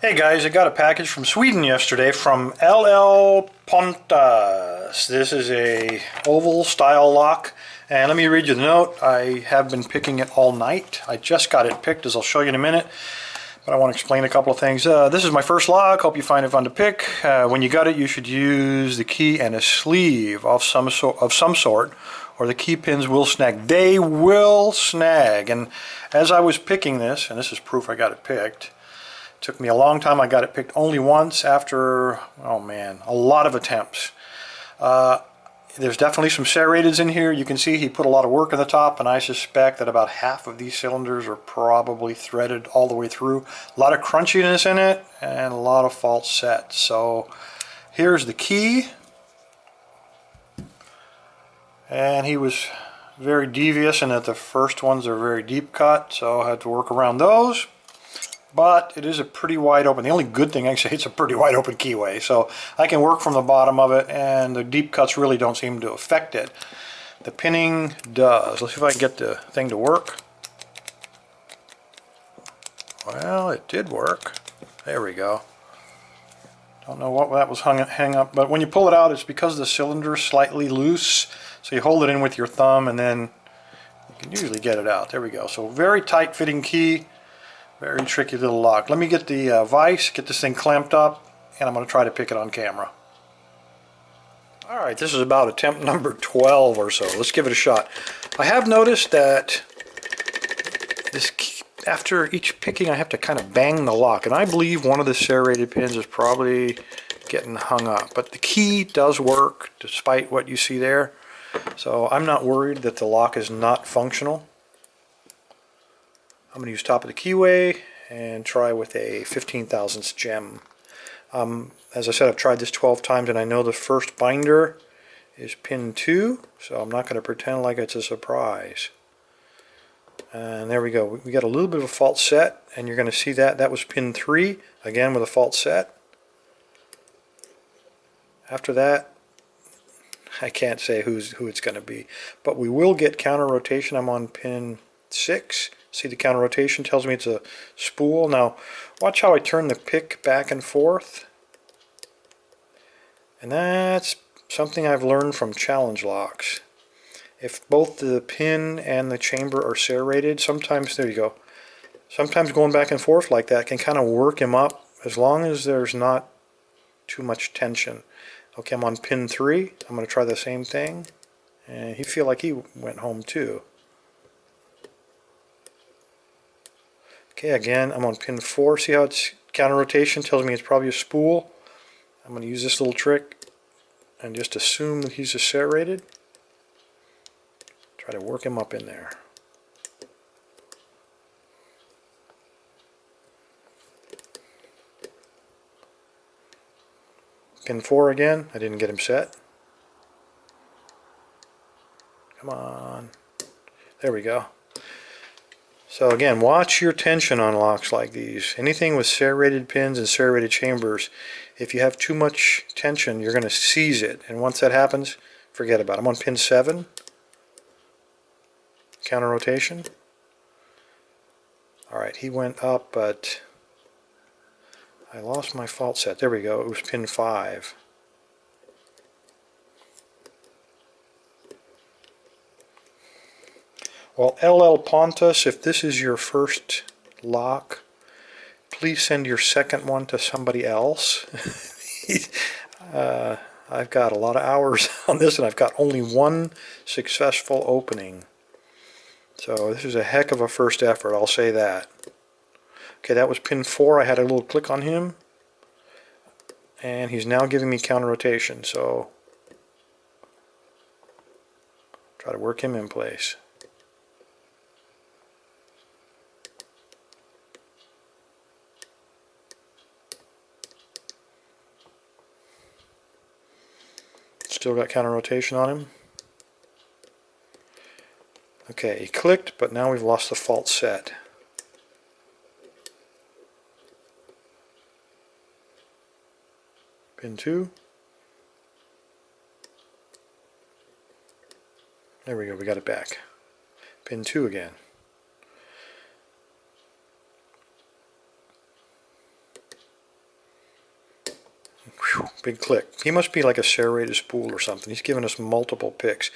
Hey guys, I got a package from Sweden yesterday from Pontus. This is a oval style lock, and let me read you the note. I have been picking it all night. I just got it picked, as I'll show you in a minute, but I want to explain a couple of things. This is my first lock. Hope you find it fun to pick. When you got it, you should use the key and a sleeve of some sort, or the key pins will snag. They will snag. And as I was picking this, and this is proof I got it picked, took me a long time. I got it picked only once after, oh man, a lot of attempts. There's definitely some serrateds in here. You can see he put a lot of work in the top, and I suspect that about half of these cylinders are probably threaded all the way through. A lot of crunchiness in it and a lot of false sets. So here's the key. And he was very devious in that the first ones are very deep cut, so I had to work around those. But it is a pretty wide open. The only good thing, actually, it's a pretty wide open keyway, so I can work from the bottom of it, and the deep cuts really don't seem to affect it. The pinning does. Let's see if I can get the thing to work. Well, it did work. There we go. Don't know what that was hung up, but when you pull it out, it's because the cylinder is slightly loose, so you hold it in with your thumb, and then you can usually get it out. There we go. So very tight fitting key. Very tricky little lock. Let me get the vise, get this thing clamped up, and I'm going to try to pick it on camera. Alright, this is about attempt number 12 or so. Let's give it a shot. I have noticed that this key, after each picking, I have to kind of bang the lock, and I believe one of the serrated pins is probably getting hung up. But the key does work, despite what you see there. So I'm not worried that the lock is not functional. I'm going to use top of the keyway and try with a 15 thousandths gem. As I said, I've tried this 12 times, and I know the first binder is pin 2, so I'm not going to pretend like it's a surprise. And there we go. We got a little bit of a false set, and you're going to see that. That was pin 3, again with a false set. After that, I can't say who it's going to be, but we will get counter rotation. I'm on pin 6. See, the counter rotation tells me it's a spool. Now, watch how I turn the pick back and forth. And that's something I've learned from challenge locks. If both the pin and the chamber are serrated, sometimes, there you go, sometimes going back and forth like that can kind of work him up, as long as there's not too much tension. Okay, I'm on pin 3. I'm going to try the same thing. And he feel like he went home too. Okay, again, I'm on pin 4. See how it's counter rotation tells me it's probably a spool. I'm going to use this little trick and just assume that he's a serrated. Try to work him up in there. Pin 4 again. I didn't get him set. Come on. There we go. So again, watch your tension on locks like these. Anything with serrated pins and serrated chambers, if you have too much tension, you're going to seize it. And once that happens, forget about it. I'm on pin 7. Counter rotation. Alright, he went up, but I lost my false set. There we go. It was pin 5. Well, Pontus, if this is your first lock, please send your second one to somebody else. I've got a lot of hours on this, and I've got only one successful opening. So this is a heck of a first effort, I'll say that. Okay, that was pin 4. I had a little click on him, and he's now giving me counter rotation. So try to work him in place. Still got counter rotation on him. Okay, he clicked, but now we've lost the false set. Pin 2. There we go, we got it back. Pin 2 again. Whew, big click. He must be like a serrated spool or something. He's giving us multiple picks.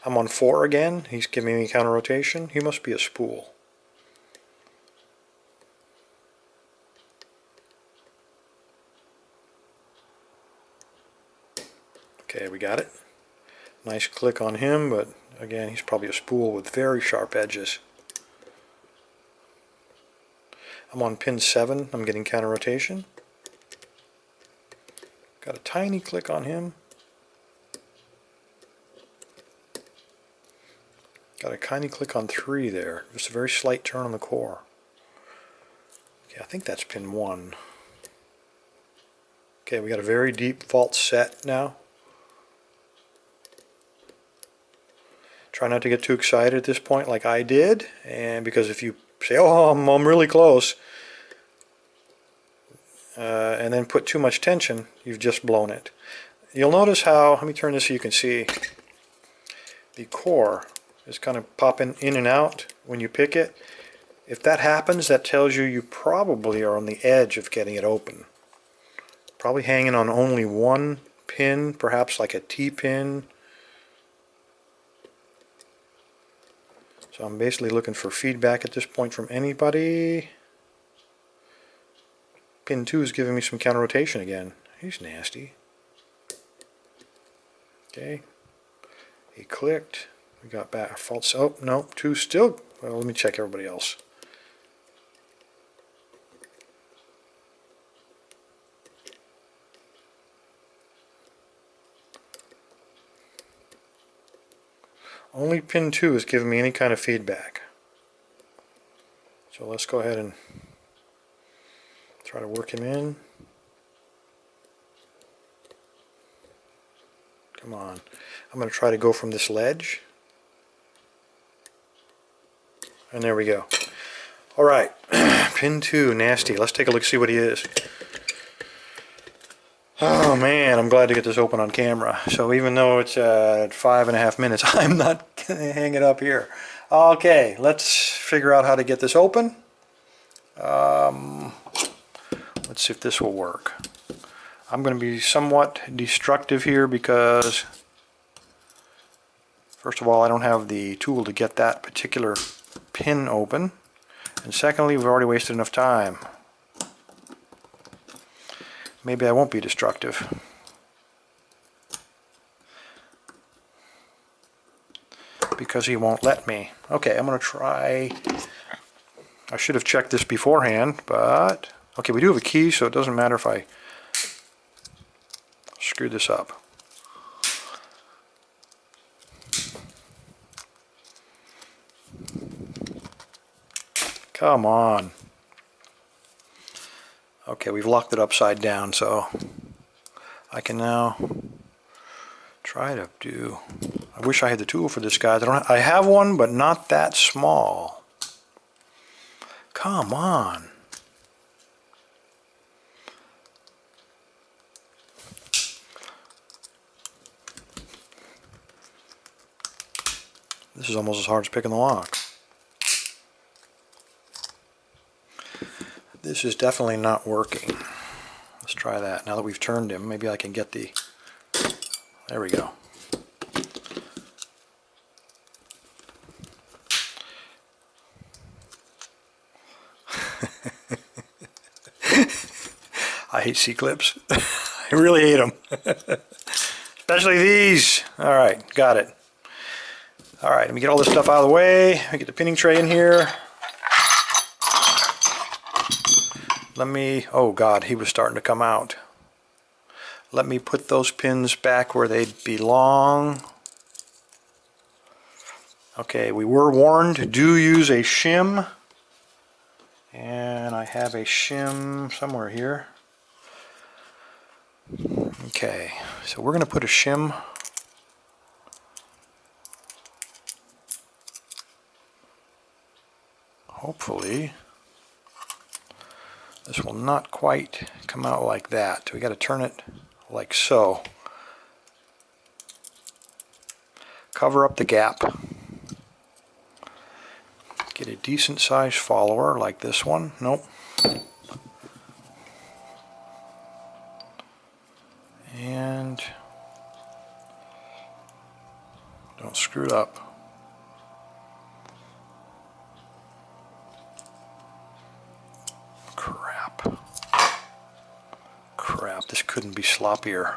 I'm on 4 again. He's giving me counter rotation. He must be a spool. Okay, we got it. Nice click on him, but again, he's probably a spool with very sharp edges. I'm on pin 7. I'm getting counter rotation. Got a tiny click on him. Got a tiny click on 3 there. Just a very slight turn on the core. Okay, I think that's pin 1. Okay, we got a very deep fault set now. Try not to get too excited at this point like I did, and because if you say, oh, I'm really close, and then put too much tension, you've just blown it. You'll notice how, let me turn this so you can see, the core is kind of popping in and out when you pick it. If that happens, that tells you you probably are on the edge of getting it open. Probably hanging on only one pin, perhaps like a T-pin. So I'm basically looking for feedback at this point from anybody. Pin 2 is giving me some counter rotation again. He's nasty. Okay. He clicked. We got back faults. Oh, no, 2 still. Well, let me check everybody else. Only pin 2 is giving me any kind of feedback. So let's go ahead and try to work him in. Come on. I'm going to try to go from this ledge. And there we go. Alright, pin 2, nasty. Let's take a look, see what he is. Oh man, I'm glad to get this open on camera. So even though it's at 5.5 minutes, I'm not going to hang it up here. Okay, let's figure out how to get this open. Let's see if this will work. I'm going to be somewhat destructive here because, first of all, I don't have the tool to get that particular pin open. And secondly, we've already wasted enough time. Maybe I won't be destructive. Because he won't let me. Okay, I'm going to try. I should have checked this beforehand, but okay, we do have a key, so it doesn't matter if I screw this up. Come on. Okay, we've locked it upside down, so I can now try to do. I wish I had the tool for this, guys. I have one, but not that small. Come on. This is almost as hard as picking the lock. This is definitely not working. Let's try that. Now that we've turned him, maybe I can get the... There we go. I hate C-clips. I really hate them. Especially these. Alright, got it. Alright, let me get all this stuff out of the way. Let me get the pinning tray in here. Let me, oh God, he was starting to come out. Let me put those pins back where they belong. Okay, we were warned, do use a shim. And I have a shim somewhere here. Okay, so we're going to put a shim. Hopefully. This will not quite come out like that. We got to turn it like so. Cover up the gap. Get a decent sized follower like this one. Nope. screwed up. Crap. Crap, this couldn't be sloppier.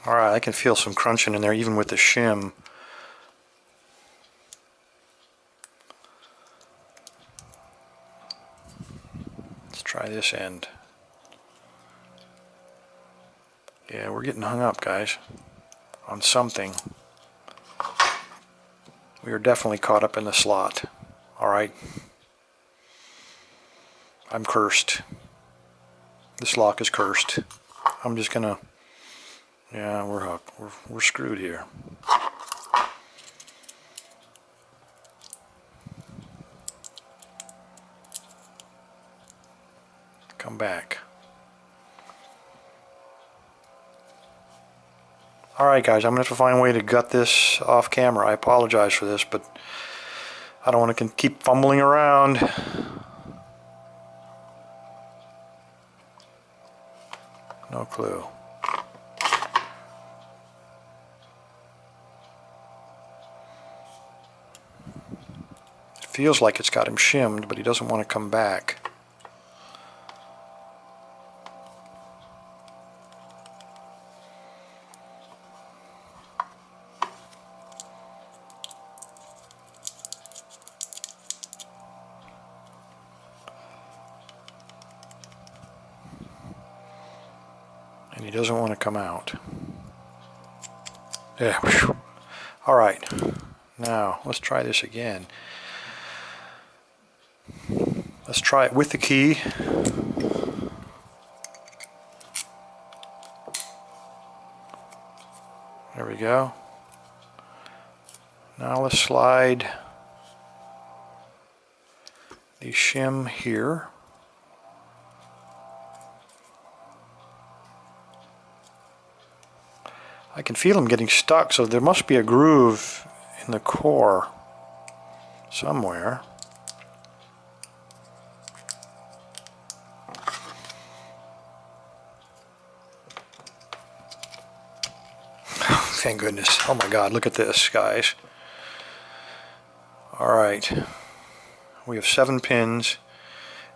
Alright, I can feel some crunching in there even with the shim. Let's try this end. Yeah, we're getting hung up, guys, on something. We are definitely caught up in the slot. Alright. I'm cursed. This lock is cursed. I'm just gonna... Yeah, we're hooked. We're screwed here. Come back. Alright guys, I'm going to have to find a way to gut this off camera. I apologize for this, but I don't want to keep fumbling around. No clue. It feels like it's got him shimmed, but he doesn't want to come back. And he doesn't want to come out. Yeah. All right. Now, let's try this again. Let's try it with the key. There we go. Now let's slide the shim here. I can feel them getting stuck, so there must be a groove in the core somewhere. Thank goodness. Oh my God, look at this, guys. Alright. We have 7 pins,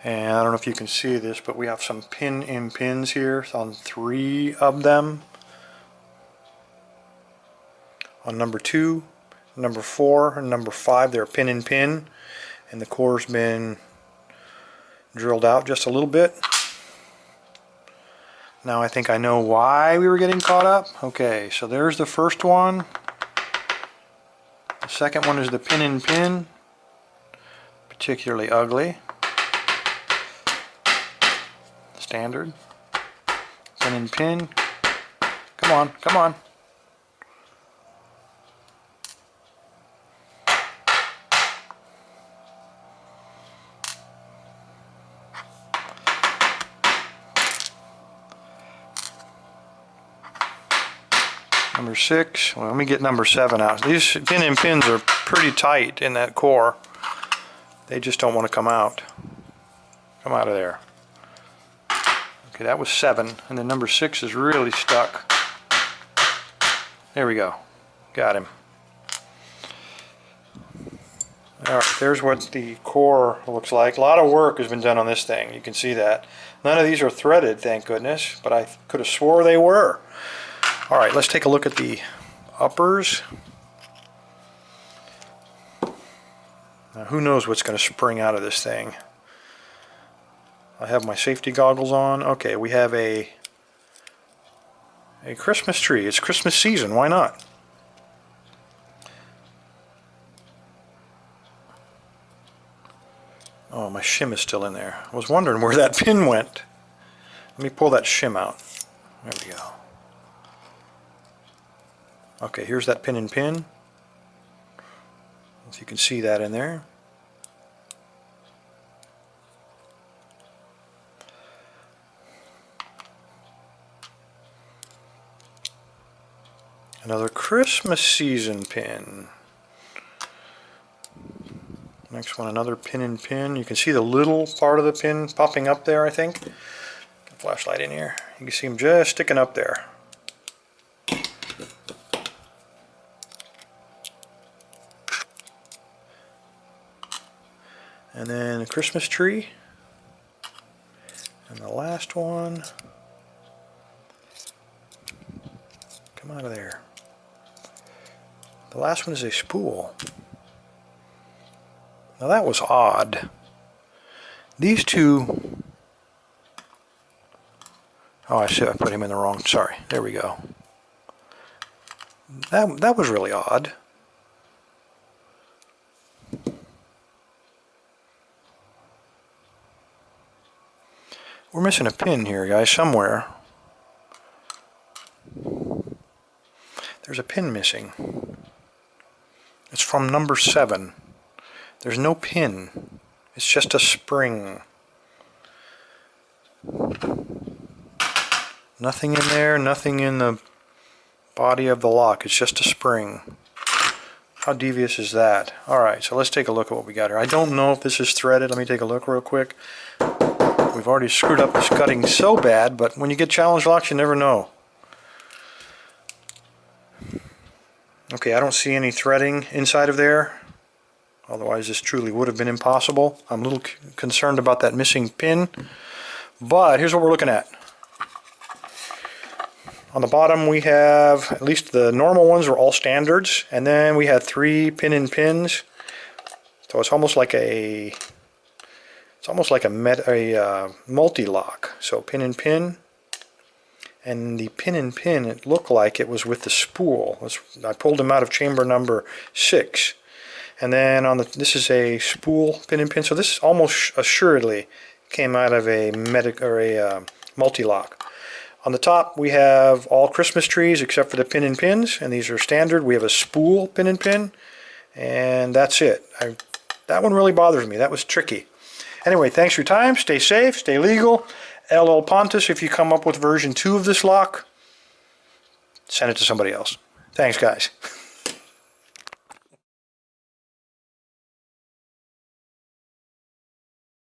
and I don't know if you can see this, but we have some pin-in pins here on 3 of them. On number 2, number 4, and number 5, they're pin in pin, and the core's been drilled out just a little bit. Now I think I know why we were getting caught up. Okay, so there's the first one. The second one is the pin in pin, particularly ugly. Standard. Pin in pin. Come on, come on. Number 6, well, let me get number 7 out. These pin-in pins are pretty tight in that core. They just don't want to come out. Come out of there. Okay, that was 7, and then number 6 is really stuck. There we go. Got him. Alright, there's what the core looks like. A lot of work has been done on this thing. You can see that. None of these are threaded, thank goodness, but I could have swore they were. Alright, let's take a look at the uppers. Now, who knows what's going to spring out of this thing. I have my safety goggles on. Okay, we have a Christmas tree. It's Christmas season, why not? Oh, my shim is still in there. I was wondering where that pin went. Let me pull that shim out. There we go. Okay, here's that pin in pin. If you can see that in there. Another Christmas season pin. Next one, another pin and pin. You can see the little part of the pin popping up there, I think. Get a flashlight in here. You can see them just sticking up there. And then a Christmas tree. And the last one. Come out of there. The last one is a spool. Now that was odd. These two... Oh, I see, I put him in the wrong... Sorry, there we go. That was really odd. We're missing a pin here, guys, somewhere. There's a pin missing. It's from number 7. There's no pin. It's just a spring. Nothing in there, nothing in the body of the lock. It's just a spring. How devious is that? Alright, so let's take a look at what we got here. I don't know if this is threaded. Let me take a look real quick. We've already screwed up this cutting so bad, but when you get challenge locks, you never know. Okay, I don't see any threading inside of there. Otherwise, this truly would have been impossible. I'm a little concerned about that missing pin. But here's what we're looking at. On the bottom, we have, at least the normal ones were all standards. And then we had 3 pin-in pins. So it's almost like a... It's almost like a multi-lock. So pin and pin, and the pin and pin, it looked like it was with the spool. I pulled them out of chamber number 6, and then on the this is a spool pin and pin. So this almost assuredly came out of a multi-lock. On the top we have all Christmas trees except for the pin and pins, and these are standard. We have a spool pin and pin, and that's it. That one really bothers me. That was tricky. Anyway, thanks for your time. Stay safe, stay legal. LL Pontus, if you come up with version 2 of this lock, send it to somebody else. Thanks, guys.